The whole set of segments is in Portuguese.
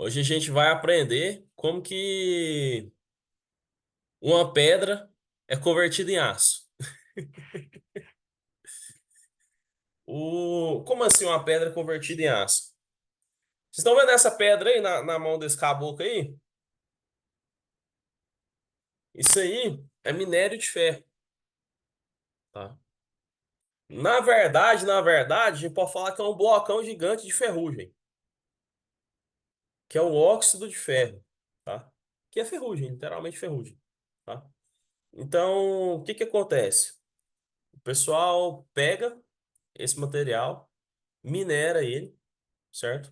Hoje a gente vai aprender como que uma pedra é convertida em aço. Como assim uma pedra é convertida em aço? Vocês estão vendo essa pedra aí na mão desse caboclo aí? Isso aí é minério de ferro, tá? Na verdade, a gente pode falar que é um blocão gigante de ferrugem, que é o óxido de ferro, tá? Que é ferrugem, literalmente ferrugem, tá? Então, o que que acontece? O pessoal pega esse material, minera ele, certo?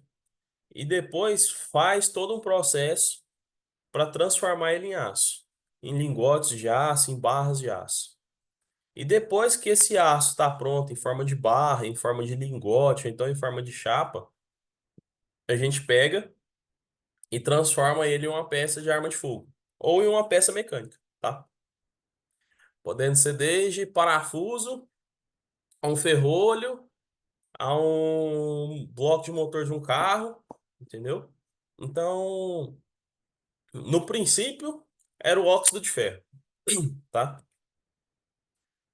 E depois faz todo um processo para transformar ele em aço, em lingotes de aço, em barras de aço. E depois que esse aço está pronto em forma de barra, em forma de lingote, ou então em forma de chapa, a gente pega e transforma ele em uma peça de arma de fogo ou em uma peça mecânica, tá? Podendo ser desde parafuso, a um ferrolho, a um bloco de motor de um carro, entendeu? Então, no princípio, era o óxido de ferro, tá?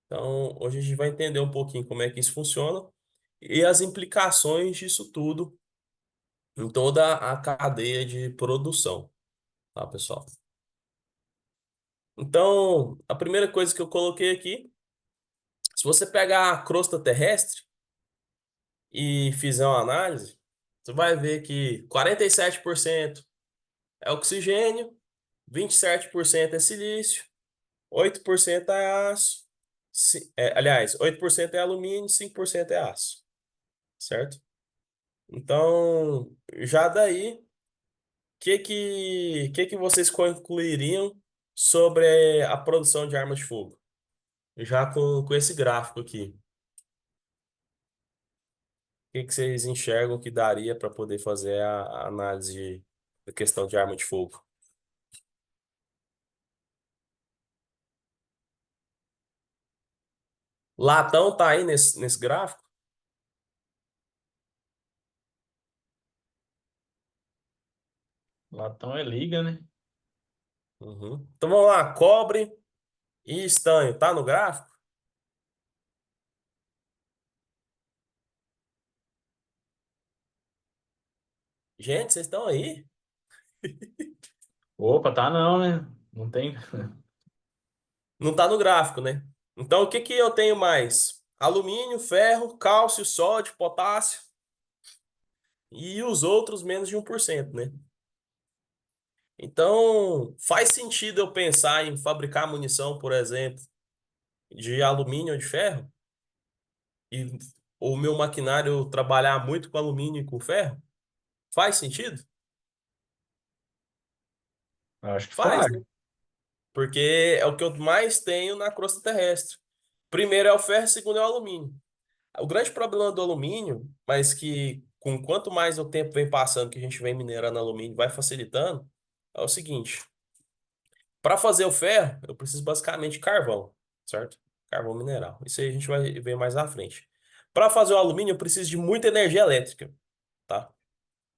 Então, hoje a gente vai entender um pouquinho como é que isso funciona e as implicações disso tudo em toda a cadeia de produção, tá, pessoal? Então, a primeira coisa que eu coloquei aqui, se você pegar a crosta terrestre e fizer uma análise, você vai ver que 47% é oxigênio, 27% é silício, 8% é aço, aliás, 8% é alumínio, 5% é aço, certo? Então, já daí, que vocês concluiriam sobre a produção de armas de fogo? Já com esse gráfico aqui, que vocês enxergam que daria para poder fazer a análise da questão de arma de fogo? Latão tá aí nesse gráfico? Latão é liga, né? Uhum. Então vamos lá, cobre e estanho, tá no gráfico? Gente, vocês estão aí? Opa, tá não, né? Não tem. Não tá no gráfico, né? Então o que que eu tenho mais? Alumínio, ferro, cálcio, sódio, potássio e os outros menos de 1%, né? Então, faz sentido eu pensar em fabricar munição, por exemplo, de alumínio ou de ferro e o meu maquinário trabalhar muito com alumínio e com ferro? Faz sentido? Acho que Faz, faz. né? Porque é o que eu mais tenho na crosta terrestre. Primeiro é o ferro, segundo é o alumínio. O grande problema do alumínio, mas que com quanto mais o tempo vem passando, que a gente vem minerando alumínio, vai facilitando, é o seguinte: para fazer o ferro, eu preciso basicamente de carvão, certo? Carvão mineral. Isso aí a gente vai ver mais à frente. Para fazer o alumínio, eu preciso de muita energia elétrica, tá?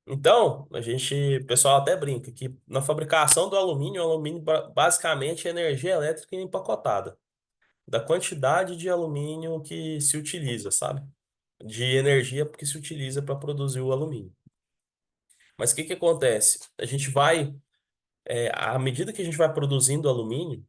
Então, o pessoal até brinca que na fabricação do alumínio, o alumínio basicamente é energia elétrica empacotada, da quantidade de alumínio que se utiliza, sabe? De energia que se utiliza para produzir o alumínio. Mas o que que acontece? À medida que a gente vai produzindo alumínio,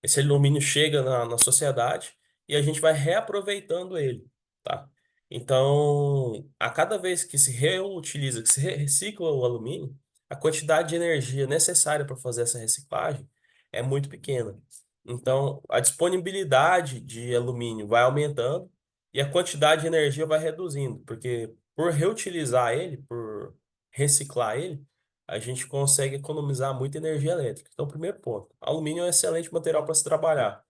esse alumínio chega na sociedade e a gente vai reaproveitando ele, tá? Então, a cada vez que se reutiliza, que se recicla o alumínio, a quantidade de energia necessária para fazer essa reciclagem é muito pequena. Então, a disponibilidade de alumínio vai aumentando e a quantidade de energia vai reduzindo, porque por reutilizar ele, por reciclar ele, a gente consegue economizar muita energia elétrica. Então, primeiro ponto, alumínio é um excelente material para se trabalhar.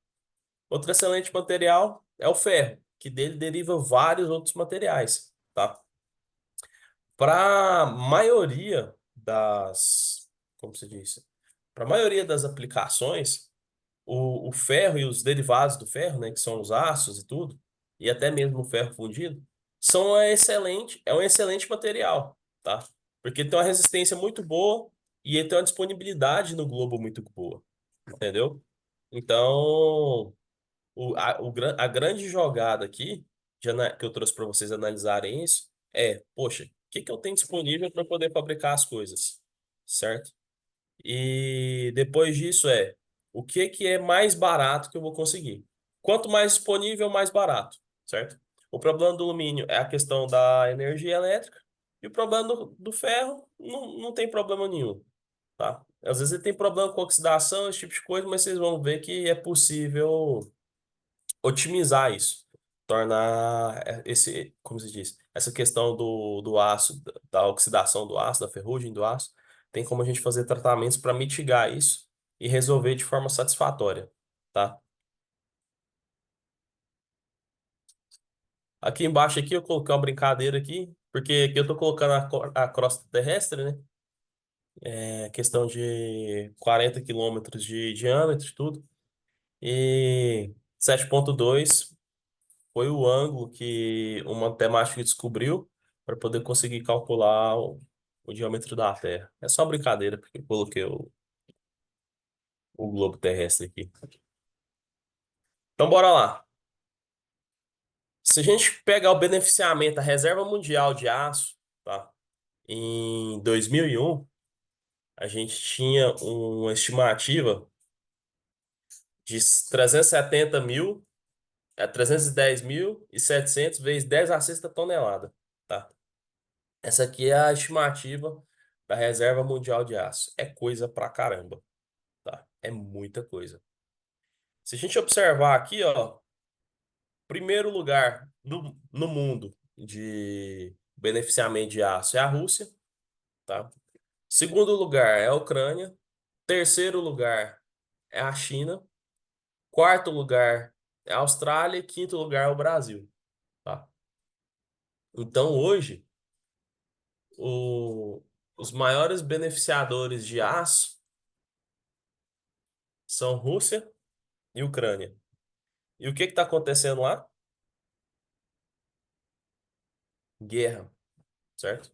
Outro excelente material é o ferro, que dele deriva vários outros materiais, tá? Para a maioria como se diz? Para a maioria das aplicações, o ferro e os derivados do ferro, né, que são os aços e tudo, e até mesmo o ferro fundido, é um excelente material, tá? Porque ele tem uma resistência muito boa e ele tem uma disponibilidade no globo muito boa, entendeu? Então, a grande jogada aqui, que eu trouxe para vocês analisarem isso, é, poxa, o que que eu tenho disponível para poder fabricar as coisas, certo? E depois disso o que que é mais barato que eu vou conseguir. Quanto mais disponível, mais barato, certo? O problema do alumínio é a questão da energia elétrica e o problema do ferro não tem problema nenhum, tá? Às vezes ele tem problema com oxidação, esse tipo de coisa, mas vocês vão ver que é possível otimizar isso, tornar esse, como se diz, essa questão do aço, da oxidação do aço, da ferrugem do aço, tem como a gente fazer tratamentos para mitigar isso e resolver de forma satisfatória, tá? Aqui embaixo aqui eu coloquei uma brincadeira aqui, porque aqui eu tô colocando a crosta terrestre, né? É questão de 40 quilômetros de diâmetro, e tudo. E 7,2 foi o ângulo que o matemático descobriu para poder conseguir calcular o diâmetro da Terra. É só brincadeira, porque eu coloquei o globo terrestre aqui. Então, bora lá. Se a gente pegar o beneficiamento, a reserva mundial de aço, tá? Em 2001, a gente tinha uma estimativa de 370 mil, 310.700 vezes 10 a sexta tonelada, tá? Essa aqui é a estimativa da reserva mundial de aço. É coisa pra caramba, tá? É muita coisa. Se a gente observar aqui, ó, primeiro lugar no mundo de beneficiamento de aço é a Rússia, tá? Segundo lugar é a Ucrânia. Terceiro lugar é a China. Quarto lugar é a Austrália. E quinto lugar é o Brasil, tá? Então, hoje, o- os maiores beneficiadores de aço são Rússia e Ucrânia. E o que está acontecendo lá? Guerra, certo?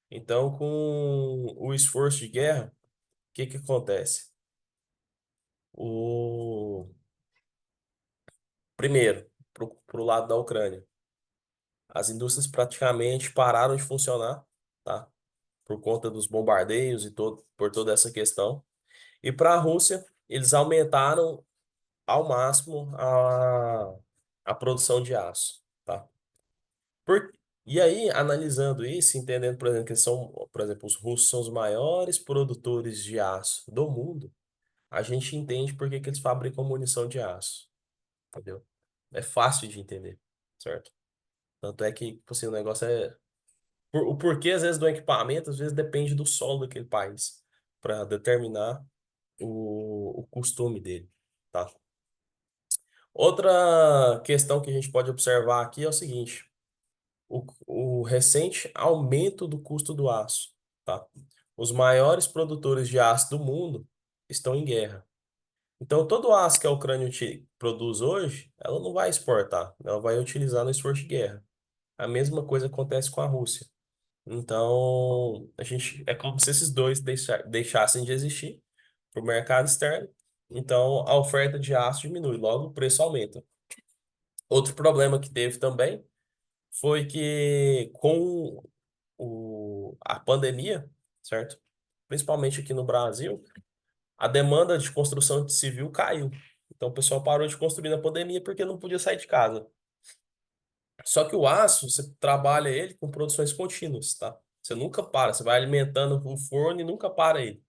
Então, com o esforço de guerra, o que que acontece? O primeiro, pro lado da Ucrânia, as indústrias praticamente pararam de funcionar, tá? Por conta dos bombardeios e por toda essa questão. E para a Rússia, eles aumentaram ao máximo a produção de aço, tá? Por... E aí, analisando isso, entendendo, por exemplo, que são, por exemplo, os russos são os maiores produtores de aço do mundo, a gente entende por que que eles fabricam munição de aço, entendeu? É fácil de entender, certo? Tanto é que, tipo assim, o negócio é... O porquê, às vezes, do equipamento, às vezes depende do solo daquele país, para determinar o costume dele, tá? Outra questão que a gente pode observar aqui é o seguinte: o recente aumento do custo do aço, tá? Os maiores produtores de aço do mundo estão em guerra. Então, todo o aço que a Ucrânia produz hoje, ela não vai exportar, ela vai utilizar no esforço de guerra. A mesma coisa acontece com a Rússia. Então, é como se esses dois deixassem de existir para o mercado externo. Então, a oferta de aço diminui, logo o preço aumenta. Outro problema que teve também foi que com a pandemia, certo? Principalmente aqui no Brasil, a demanda de construção de civil caiu. Então o pessoal parou de construir na pandemia porque não podia sair de casa. Só que o aço, você trabalha ele com produções contínuas, tá? Você nunca para, você vai alimentando o forno e nunca para ele.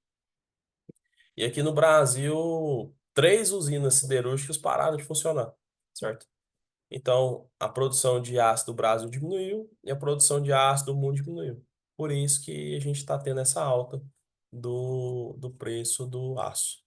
E aqui no Brasil, três usinas siderúrgicas pararam de funcionar, certo? Então, a produção de ácido do Brasil diminuiu e a produção de ácido do mundo diminuiu. Por isso que a gente está tendo essa alta do preço do aço.